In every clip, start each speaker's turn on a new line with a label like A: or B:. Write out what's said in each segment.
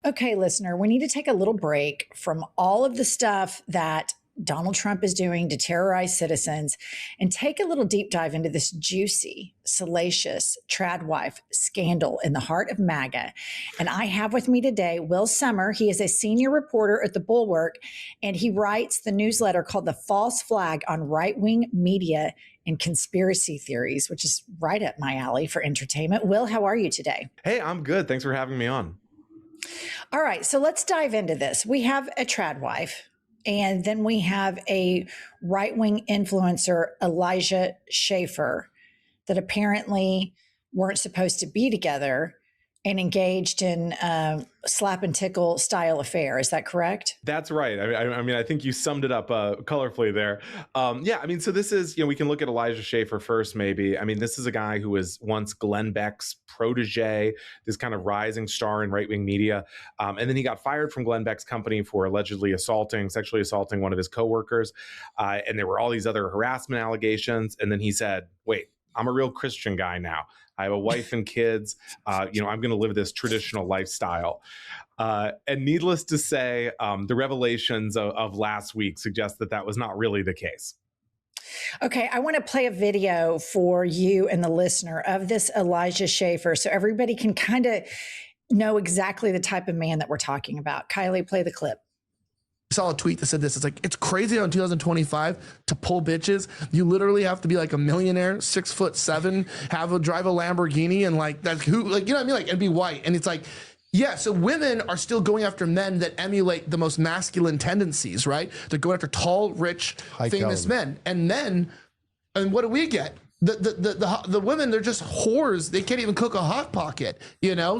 A: Okay, listener, we need to take a little break from all of the stuff that Donald Trump is doing to terrorize citizens and take a little deep dive into this juicy, salacious tradwife scandal in the heart of MAGA. And I have with me today Will Sommer. He is a senior reporter at The Bulwark, and he writes the newsletter called The False Flag on Right-Wing Media and Conspiracy Theories, which is right up my alley for entertainment. Will, how are you today?
B: Hey, I'm good. Thanks for having me on.
A: All right, so let's dive into this. We have a tradwife. And then we have a right-wing influencer, Elijah Schaffer, that apparently weren't supposed to be together and engaged in slap and tickle style affair. Is that correct?
B: That's right. I mean, I think you summed it up colorfully there. Yeah, I mean, so this is, we can look at Elijah Schaffer first, maybe. I mean, this is a guy who was once Glenn Beck's protege, this kind of rising star in right-wing media. And then he got fired from Glenn Beck's company for allegedly sexually assaulting one of his coworkers. And there were all these other harassment allegations. And then he said, wait, I'm a real Christian guy now. I have a wife and kids. I'm going to live this traditional lifestyle. And needless to say, the revelations of last week suggest that that was not really the case.
A: Okay, I want to play a video for you and the listener of this Elijah Schaffer so everybody can kind of know exactly the type of man that we're talking about. Kylie, play the clip.
C: I saw a tweet that said this. It's like, it's crazy in 2025 to pull bitches. You literally have to be like a millionaire, 6'7", drive a Lamborghini, and like that's who, like, you know what I mean? Like, and be white. And it's like, yeah, so women are still going after men that emulate the most masculine tendencies, right? They're going after tall, rich, famous men. And men, and what do we get? The women, they're just whores. They can't even cook a Hot Pocket,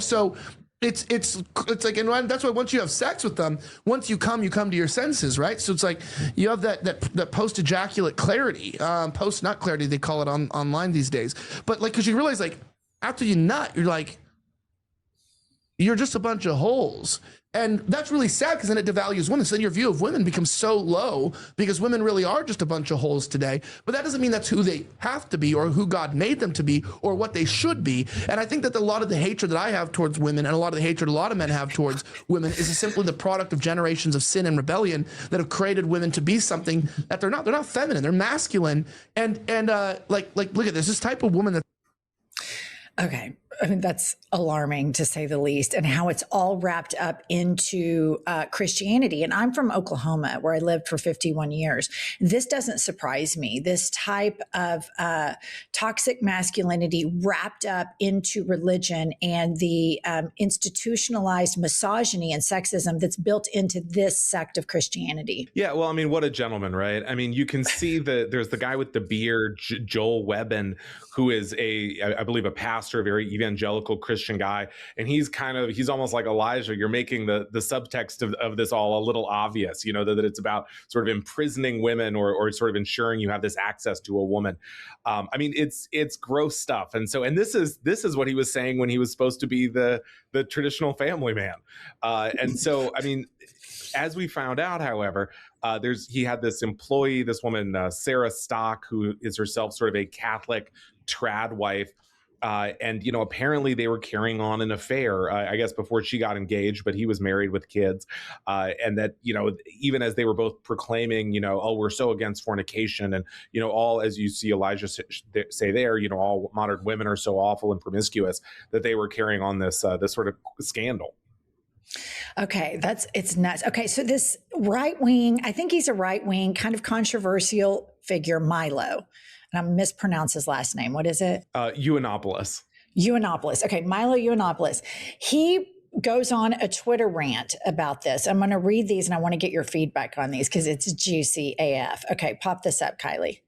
C: So it's like, and that's why once you have sex with them, once you come to your senses, right? So it's like you have that post ejaculate clarity, not clarity, they call it online these days. But like, because you realize, like, after you nut, you're like, you're just a bunch of holes. And that's really sad, because then it devalues women. So then your view of women becomes so low, because women really are just a bunch of holes today. But that doesn't mean that's who they have to be, or who God made them to be, or what they should be. And I think that a lot of the hatred that I have towards women, and a lot of the hatred a lot of men have towards women, is simply the product of generations of sin and rebellion that have created women to be something that they're not. They're not feminine. They're masculine. And like look at this type of woman that.
A: Okay. I mean, that's alarming, to say the least, and how it's all wrapped up into Christianity. And I'm from Oklahoma, where I lived for 51 years. This doesn't surprise me. This type of toxic masculinity wrapped up into religion, and the institutionalized misogyny and sexism that's built into this sect of Christianity.
B: Yeah, well, I mean, what a gentleman, right? I mean, you can see there's the guy with the beard, Joel Webbin, who is I believe a pastor, a very evangelical Christian guy, and he's almost like Elijah. You're making the subtext of this all a little obvious, that it's about sort of imprisoning women, or sort of ensuring you have this access to a woman. I mean, it's gross stuff. And this is what he was saying when he was supposed to be the traditional family man. And so, I mean, as we found out, however, he had this employee, this woman, Sarah Stock, who is herself sort of a Catholic trad wife. And, apparently they were carrying on an affair, I guess, before she got engaged, but he was married with kids. And that, even as they were both proclaiming, oh, we're so against fornication, and, all, as you see Elijah say there, all modern women are so awful and promiscuous, that they were carrying on this sort of scandal.
A: Okay, it's nuts. Okay, so this right-wing, I think he's a right-wing, kind of controversial figure, Milo. And I'm mispronounce his last name. What is it?
B: Yiannopoulos.
A: Okay, Milo Yiannopoulos. He goes on a Twitter rant about this. I'm going to read these, and I want to get your feedback on these because it's juicy AF. Okay, pop this up, Kylie.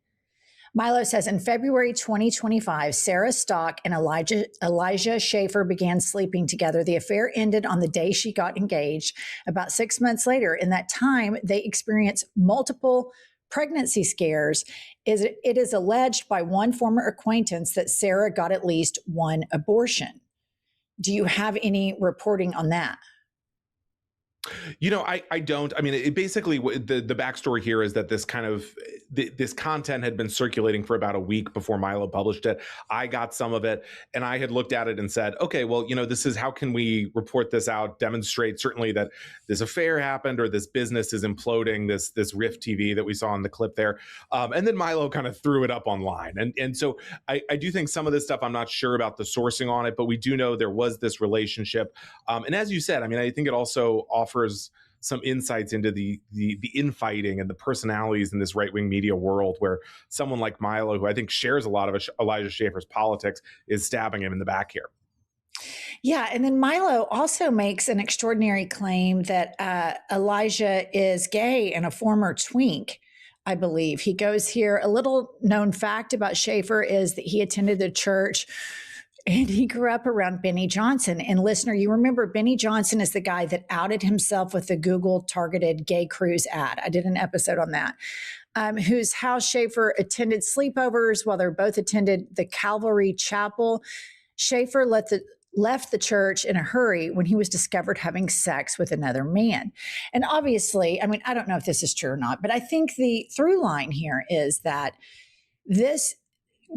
A: Milo says, in February 2025, Sarah Stock and Elijah Schaffer began sleeping together. The affair ended on the day she got engaged. About 6 months later, in that time, they experienced multiple pregnancy scares. It is alleged by one former acquaintance that Sarah got at least one abortion. Do you have any reporting on that?
B: I don't. I mean, it basically the backstory here is that this kind of this content had been circulating for about a week before Milo published it. I got some of it, and I had looked at it and said, okay, well, this is how can we report this out, demonstrate certainly that this affair happened or this business is imploding, this Rift TV that we saw in the clip there, and then Milo kind of threw it up online, and so I do think some of this stuff I'm not sure about the sourcing on it, but we do know there was this relationship, and as you said, I mean, I think it also offers some insights into the infighting and the personalities in this right-wing media world, where someone like Milo, who I think shares a lot of Elijah Schaffer's politics, is stabbing him in the back here.
A: Yeah, and then Milo also makes an extraordinary claim that Elijah is gay and a former twink. I believe he goes here. A little known fact about Schaffer is that he attended the church and he grew up around Benny Johnson. And listener, you remember Benny Johnson is the guy that outed himself with the Google targeted gay cruise ad. I did an episode on that. Whose house Schaffer attended sleepovers while they both attended the Calvary Chapel. Schaffer left the church in a hurry when he was discovered having sex with another man. And obviously, I mean, I don't know if this is true or not, but I think the through line here is that this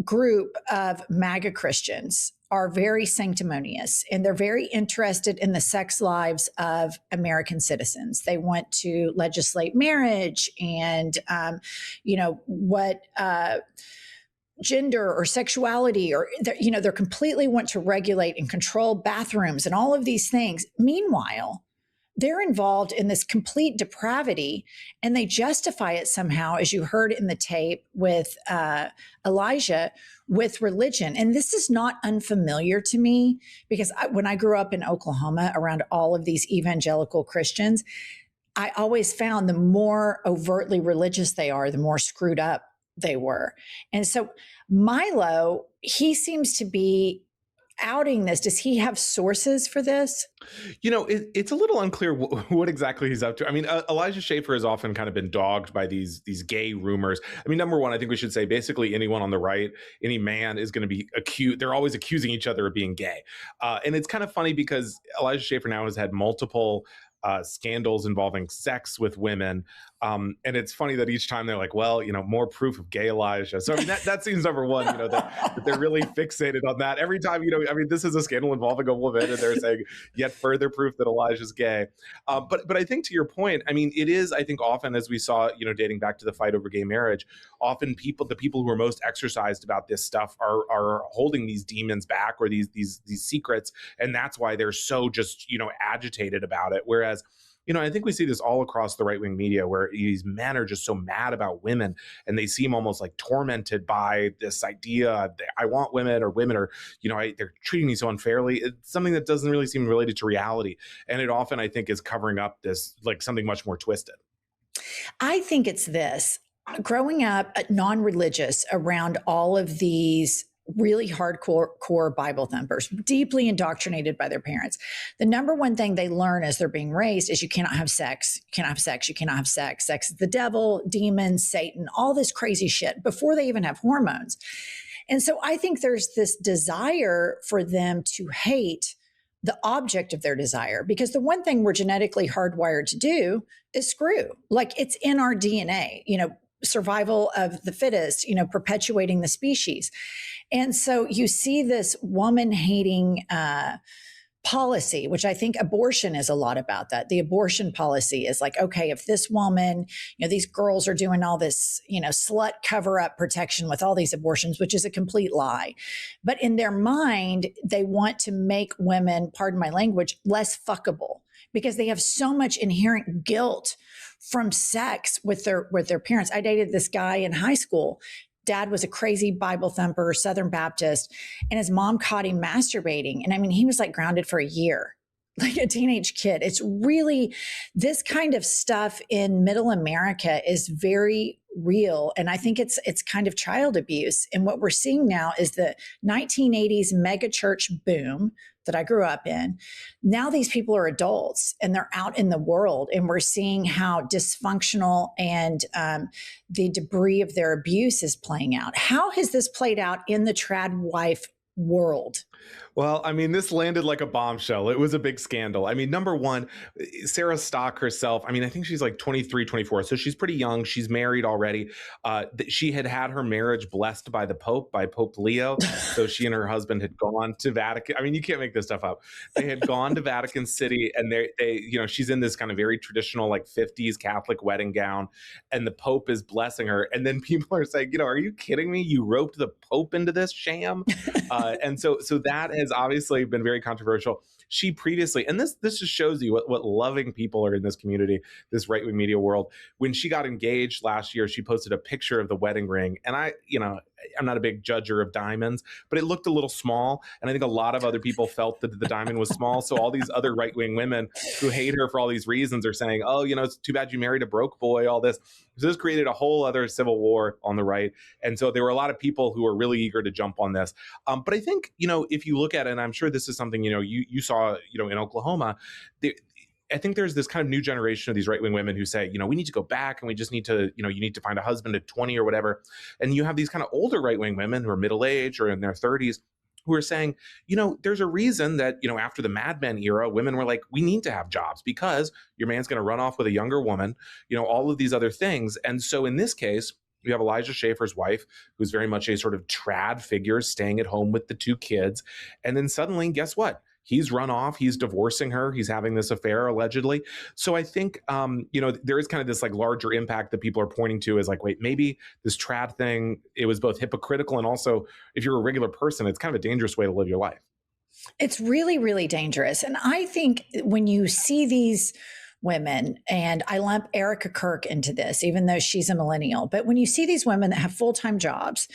A: group of MAGA Christians are very sanctimonious and they're very interested in the sex lives of American citizens. They want to legislate marriage and, what gender or sexuality, or they're completely want to regulate and control bathrooms and all of these things. Meanwhile, they're involved in this complete depravity and they justify it somehow, as you heard in the tape with Elijah, with religion. And this is not unfamiliar to me because when I grew up in Oklahoma around all of these evangelical Christians, I always found the more overtly religious they are, the more screwed up they were. And so Milo, he seems to be outing this. Does he have sources for this?
B: It's a little unclear what exactly he's up to. I mean, Elijah Schaffer has often kind of been dogged by these gay rumors. I mean, number one, I think we should say basically anyone on the right, any man is going to be accused. They're always accusing each other of being gay. And it's kind of funny because Elijah Schaffer now has had multiple scandals involving sex with women. And it's funny that each time they're like, well, more proof of gay Elijah. So I mean, that seems number one, that they're really fixated on that. Every time, this is a scandal involving a woman and they're saying yet further proof that Elijah's gay. But I think to your point, I mean, it is, I think often, as we saw, dating back to the fight over gay marriage, often the people who are most exercised about this stuff are holding these demons back or these secrets. And that's why they're so just, agitated about it. Whereas, I think we see this all across the right-wing media where these men are just so mad about women and they seem almost like tormented by this idea, I want women, or women are, they're treating me so unfairly. It's something that doesn't really seem related to reality. And it often, I think, is covering up this, like something much more twisted.
A: I think it's this. Growing up non-religious around all of these really hardcore core Bible thumpers, deeply indoctrinated by their parents. The number one thing they learn as they're being raised is you cannot have sex. You cannot have sex. You cannot have sex. Sex is the devil, demons, Satan, all this crazy shit before they even have hormones. And so I think there's this desire for them to hate the object of their desire, because the one thing we're genetically hardwired to do is screw. Like it's in our DNA, survival of the fittest, perpetuating the species. And so you see this woman hating policy, which I think abortion is a lot about that. The abortion policy is like, okay, if this woman, these girls are doing all this, slut cover up protection with all these abortions, which is a complete lie. But in their mind, they want to make women, pardon my language, less fuckable because they have so much inherent guilt from sex with their parents. I dated this guy in high school. Dad was a crazy Bible thumper, Southern Baptist, and his mom caught him masturbating. And I mean, he was like grounded for a year, like a teenage kid. It's really, this kind of stuff in middle America is very real. And I think it's kind of child abuse. And what we're seeing now is the 1980s mega church boom that I grew up in. Now these people are adults and they're out in the world, and we're seeing how dysfunctional and the debris of their abuse is playing out. How has this played out in the tradwife world?
B: Well, I mean, this landed like a bombshell. It was a big scandal. I mean, number one, Sarah Stock herself, I mean, I think she's like 23, 24. So she's pretty young. She's married already. She had had her marriage blessed by the Pope, by Pope Leo. So she and her husband had gone to Vatican. I mean, you can't make this stuff up. They had gone to Vatican City, and she's in this kind of very traditional, like 50s Catholic wedding gown, and the Pope is blessing her. And then people are saying, are you kidding me? You roped the Pope into this sham? And so that has obviously been very controversial. She previously, and this just shows you what loving people are in this community, this right-wing media world. When she got engaged last year, she posted a picture of the wedding ring. And I'm not a big judger of diamonds, but it looked a little small. And I think a lot of other people felt that the diamond was small. So all these other right-wing women who hate her for all these reasons are saying, oh, it's too bad you married a broke boy, all this. So this created a whole other civil war on the right. And so there were a lot of people who were really eager to jump on this. But I think, if you look at it, and I'm sure this is something, you saw, in Oklahoma, I think there's this kind of new generation of these right-wing women who say, we need to go back and we just need to, you need to find a husband at 20 or whatever. And you have these kind of older right-wing women who are middle-aged or in their 30s who are saying, there's a reason that, after the Mad Men era, women were like, we need to have jobs because your man's going to run off with a younger woman, all of these other things. And so in this case, you have Elijah Schaffer's wife, who's very much a sort of trad figure staying at home with the two kids. And then suddenly, guess what? He's run off. He's divorcing her. He's having this affair, allegedly. So I think, there is kind of this like larger impact that people are pointing to as like, wait, maybe this trad thing, it was both hypocritical and also, if you're a regular person, it's kind of a dangerous way to live your life.
A: It's really, really dangerous. And I think when you see these women, and I lump Erica Kirk into this, even though she's a millennial, but when you see these women that have full-time jobs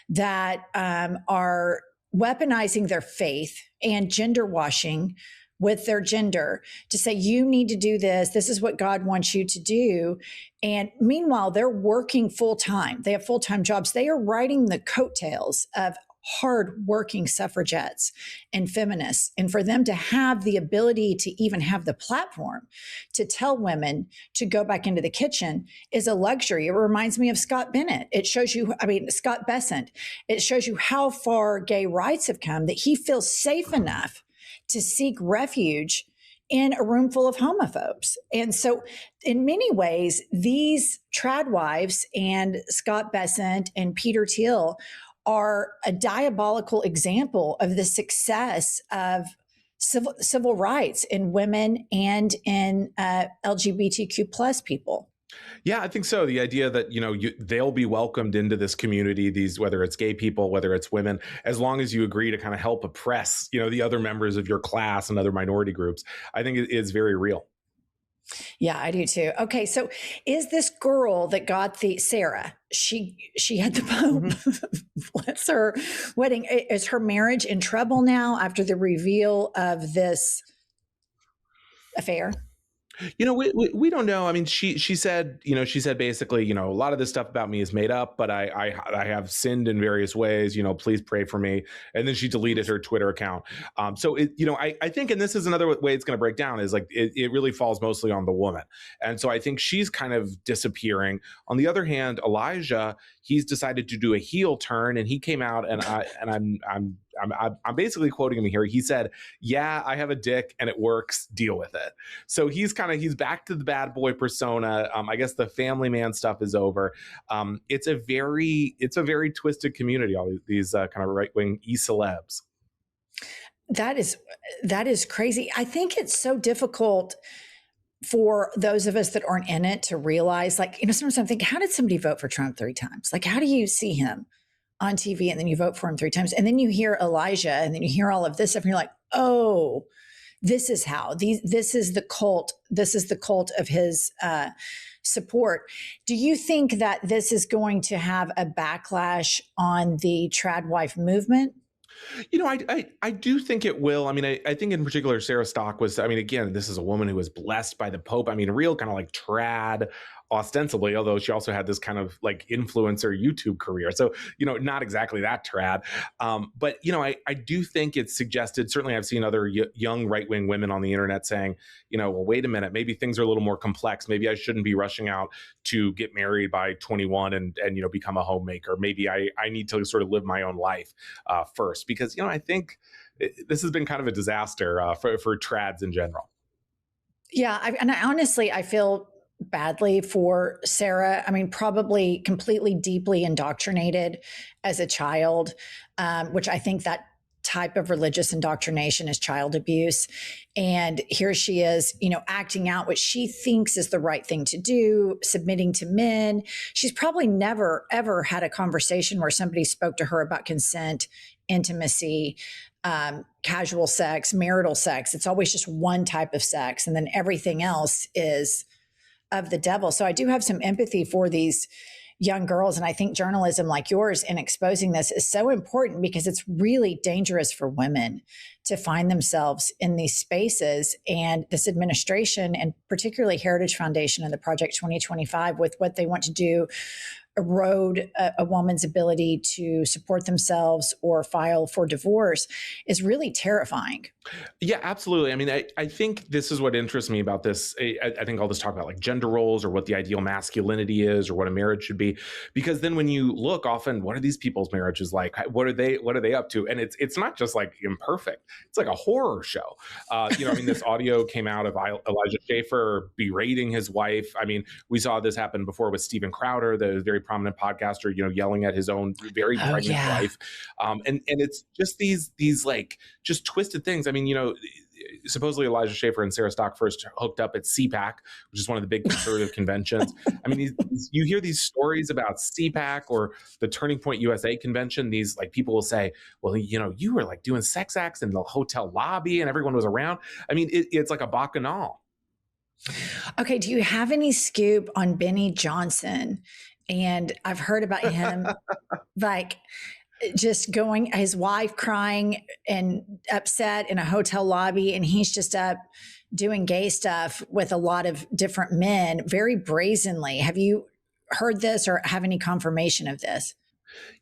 A: that are weaponizing their faith and gender washing with their gender to say, you need to do this. This is what God wants you to do. And meanwhile, they're working full-time. They have full-time jobs. They are riding the coattails of hard-working suffragettes and feminists. And for them to have the ability to even have the platform to tell women to go back into the kitchen is a luxury. It reminds me of Scott Bennett. It shows you, Scott Bessent. It shows you how far gay rights have come, that he feels safe enough to seek refuge in a room full of homophobes. And so in many ways, these tradwives and Scott Bessent and Peter Thiel are a diabolical example of the success of civil rights in women and in LGBTQ plus people.
B: Yeah, I think so. The idea that, they'll be welcomed into this community, whether it's gay people, whether it's women, as long as you agree to kind of help oppress, the other members of your class and other minority groups, I think it is very real.
A: Yeah, I do too. Okay, so is this girl that got Sarah, she had the Pope, bless her, wedding, is her marriage in trouble now after the reveal of this affair?
B: We don't know. I mean, she said basically, a lot of this stuff about me is made up, but I have sinned in various ways, please pray for me. And then she deleted her Twitter account. So I think, and this is another way it's going to break down, is like, it really falls mostly on the woman. And so I think she's kind of disappearing. On the other hand, Elijah, he's decided to do a heel turn, and he came out, and I'm basically quoting him here. He said, yeah, I have a dick and it works, deal with it. So he's back to the bad boy persona. I guess the family man stuff is over. It's a very twisted community, all these kind of right-wing e-celebs.
A: That is crazy. I think it's so difficult for those of us that aren't in it to realize, like, sometimes I'm thinking, how did somebody vote for Trump 3 times? Like, how do you see him on TV and then you vote for him 3 times, and then you hear Elijah and then you hear all of this stuff and you're like, oh, this is how this is the cult. This is the cult of his support. Do you think that this is going to have a backlash on the tradwife movement?
B: I do think it will. I mean, I think in particular, Sarah Stock was, again, this is a woman who was blessed by the Pope. A real kind of like trad, ostensibly, although she also had this kind of like influencer YouTube career. So, not exactly that trad. But, I do think it's suggested, certainly I've seen other young right-wing women on the internet saying, well, wait a minute, maybe things are a little more complex. Maybe I shouldn't be rushing out to get married by 21 and become a homemaker. Maybe I need to sort of live my own life first. because, I think this has been kind of a disaster for trads in general.
A: Yeah. Honestly, I feel badly for Sarah. I mean, probably completely deeply indoctrinated as a child, which I think that type of religious indoctrination is child abuse. And here she is, acting out what she thinks is the right thing to do, submitting to men. She's probably never, ever had a conversation where somebody spoke to her about consent, intimacy, casual sex, marital sex. It's always just one type of sex. And then everything else is of the devil. So I do have some empathy for these young girls. And I think journalism like yours in exposing this is so important because it's really dangerous for women to find themselves in these spaces. And this administration, and particularly Heritage Foundation and the Project 2025, with what they want to do, erode a woman's ability to support themselves or file for divorce, is really terrifying.
B: Yeah, absolutely. I mean, I think this is what interests me about this. I think all this talk about like gender roles or what the ideal masculinity is or what a marriage should be, because then when you look often, what are these people's marriages like? What are they up to? And it's not just like imperfect. It's like a horror show. This audio came out of Elijah Schaffer berating his wife. I mean, we saw this happen before with Steven Crowder, the very prominent podcaster, yelling at his own very pregnant wife. And it's just these like just twisted things. I mean, supposedly Elijah Schaffer and Sarah Stock first hooked up at CPAC, which is one of the big conservative conventions. I mean, you hear these stories about CPAC or the Turning Point USA convention. These like people will say, well, you were like doing sex acts in the hotel lobby and everyone was around. I mean, it's like a bacchanal.
A: Okay. Do you have any scoop on Benny Johnson? And I've heard about him like just going, his wife crying and upset in a hotel lobby, and he's just up doing gay stuff with a lot of different men very brazenly. Have you heard this or have any confirmation of this?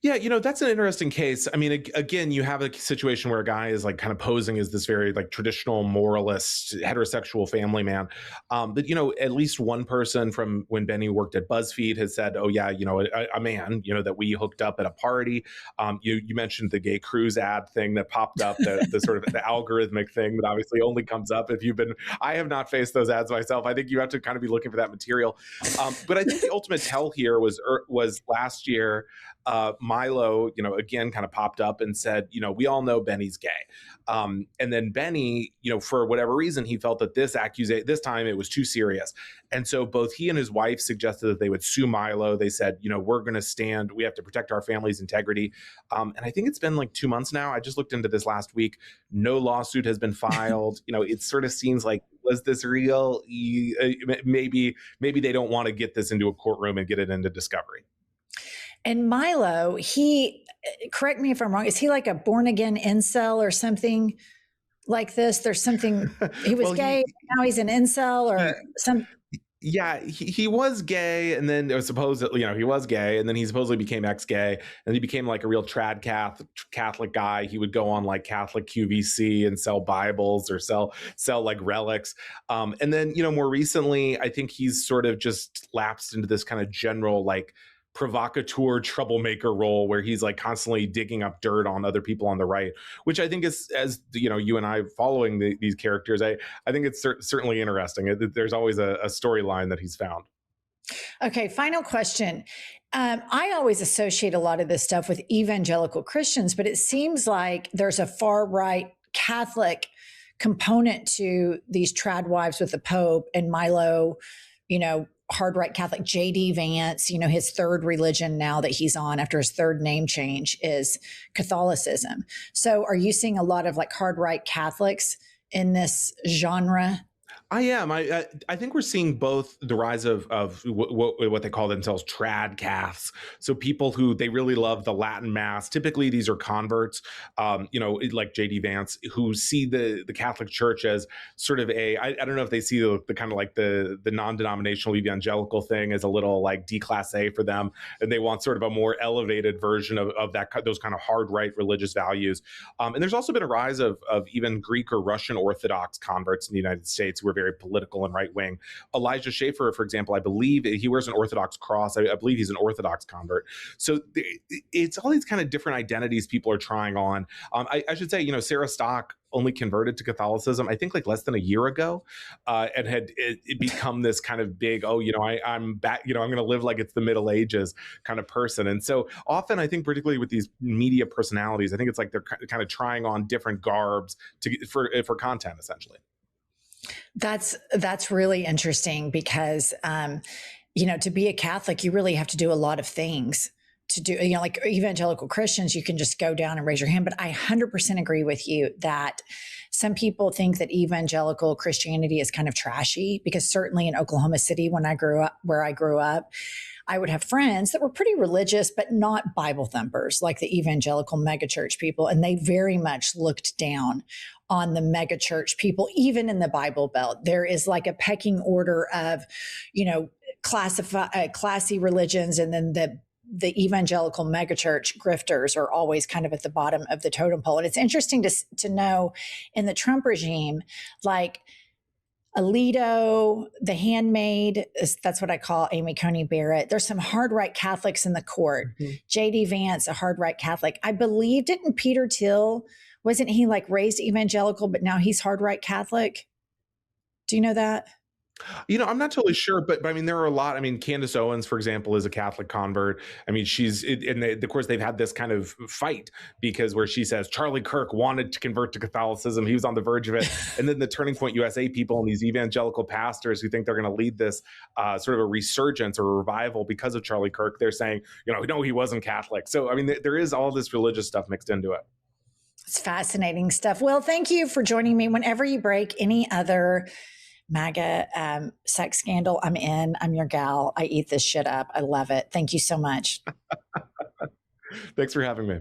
B: Yeah, that's an interesting case. I mean, again, you have a situation where a guy is like kind of posing as this very like traditional moralist, heterosexual family man. But, at least one person from when Benny worked at BuzzFeed has said, oh, yeah, a man, that we hooked up at a party. You mentioned the gay cruise ad thing that popped up, the sort of the algorithmic thing that obviously only comes up if I have not faced those ads myself. I think you have to kind of be looking for that material. But I think the ultimate tell here was last year. Milo, again, kind of popped up and said, we all know Benny's gay. And then Benny, for whatever reason, he felt that this time it was too serious. And so both he and his wife suggested that they would sue Milo. They said, we're going to stand, we have to protect our family's integrity. And I think it's been like 2 months now. I just looked into this last week. No lawsuit has been filed. It sort of seems like, was this real? Maybe they don't want to get this into a courtroom and get it into discovery.
A: And Milo, correct me if I'm wrong, is he like a born again incel or something like this? There's something, he was gay, now he's an incel or some.
B: Yeah, he was gay, and then it was supposedly, he was gay, and then he supposedly became ex-gay, and he became like a real trad Catholic guy. He would go on like Catholic QVC and sell Bibles or sell like relics. And then, more recently, I think he's sort of just lapsed into this kind of general like provocateur troublemaker role where he's like constantly digging up dirt on other people on the right, which I think is, as you and I following these characters, I think it's certainly interesting. There's always a storyline that he's found.
A: Okay, final question. I always associate a lot of this stuff with evangelical Christians, but it seems like there's a far right Catholic component to these trad wives with the Pope and Milo, hard right Catholic, J.D. Vance, his third religion now that he's on after his third name change is Catholicism. So are you seeing a lot of like hard right Catholics in this genre?
B: I am. I think we're seeing both the rise of what they call themselves trad Caths. So people who they really love the Latin Mass. Typically, these are converts, like J.D. Vance, who see the Catholic Church as sort of I don't know if they see the kind of like the non-denominational evangelical thing as a little like déclassé for them, and they want sort of a more elevated version of those kind of hard right religious values. And there's also been a rise of even Greek or Russian Orthodox converts in the United States who are very political and right wing. Elijah Schaffer, for example, I believe he wears an Orthodox cross. I believe he's an Orthodox convert. So it's all these kind of different identities people are trying on. I should say, you know, Sarah Stock only converted to Catholicism, I think like less than a year ago, and had it become this kind of big, oh, you know, I'm back, you know, I'm going to live like it's the Middle Ages kind of person. And so often I think particularly with these media personalities, I think it's like they're kind of trying on different garbs for content, essentially.
A: That's really interesting because, you know, to be a Catholic, you really have to do a lot of things. To do, you know, like evangelical Christians, you can just go down and raise your hand. But I 100% agree with you that some people think that evangelical Christianity is kind of trashy, because certainly in Oklahoma City, when I grew up, where I grew up, I would have friends that were pretty religious, but not Bible thumpers like the evangelical megachurch people. And they very much looked down on the megachurch people, even in the Bible Belt. There is like a pecking order of, you know, classy religions, and then the evangelical megachurch grifters are always kind of at the bottom of the totem pole. And it's interesting to know in the Trump regime, like Alito, The Handmaid, that's what I call Amy Coney Barrett. There's some hard right Catholics in the court. Mm-hmm. J.D. Vance, a hard right Catholic. I believe, didn't Peter Thiel, wasn't he like raised evangelical, but now he's hard right Catholic? Do you know that?
B: You know, I'm not totally sure, but I mean, there are a lot. I mean, Candace Owens, for example, is a Catholic convert. I mean, of course, they've had this kind of fight because where she says Charlie Kirk wanted to convert to Catholicism. He was on the verge of it. And then the Turning Point USA people and these evangelical pastors who think they're going to lead this sort of a resurgence or a revival because of Charlie Kirk, they're saying, you know, no, he wasn't Catholic. So, I mean, there is all this religious stuff mixed into it.
A: It's fascinating stuff. Well, thank you for joining me. Whenever you break any other MAGA sex scandal, I'm in. I'm your gal. I eat this shit up. I love it. Thank you so much.
B: Thanks for having me.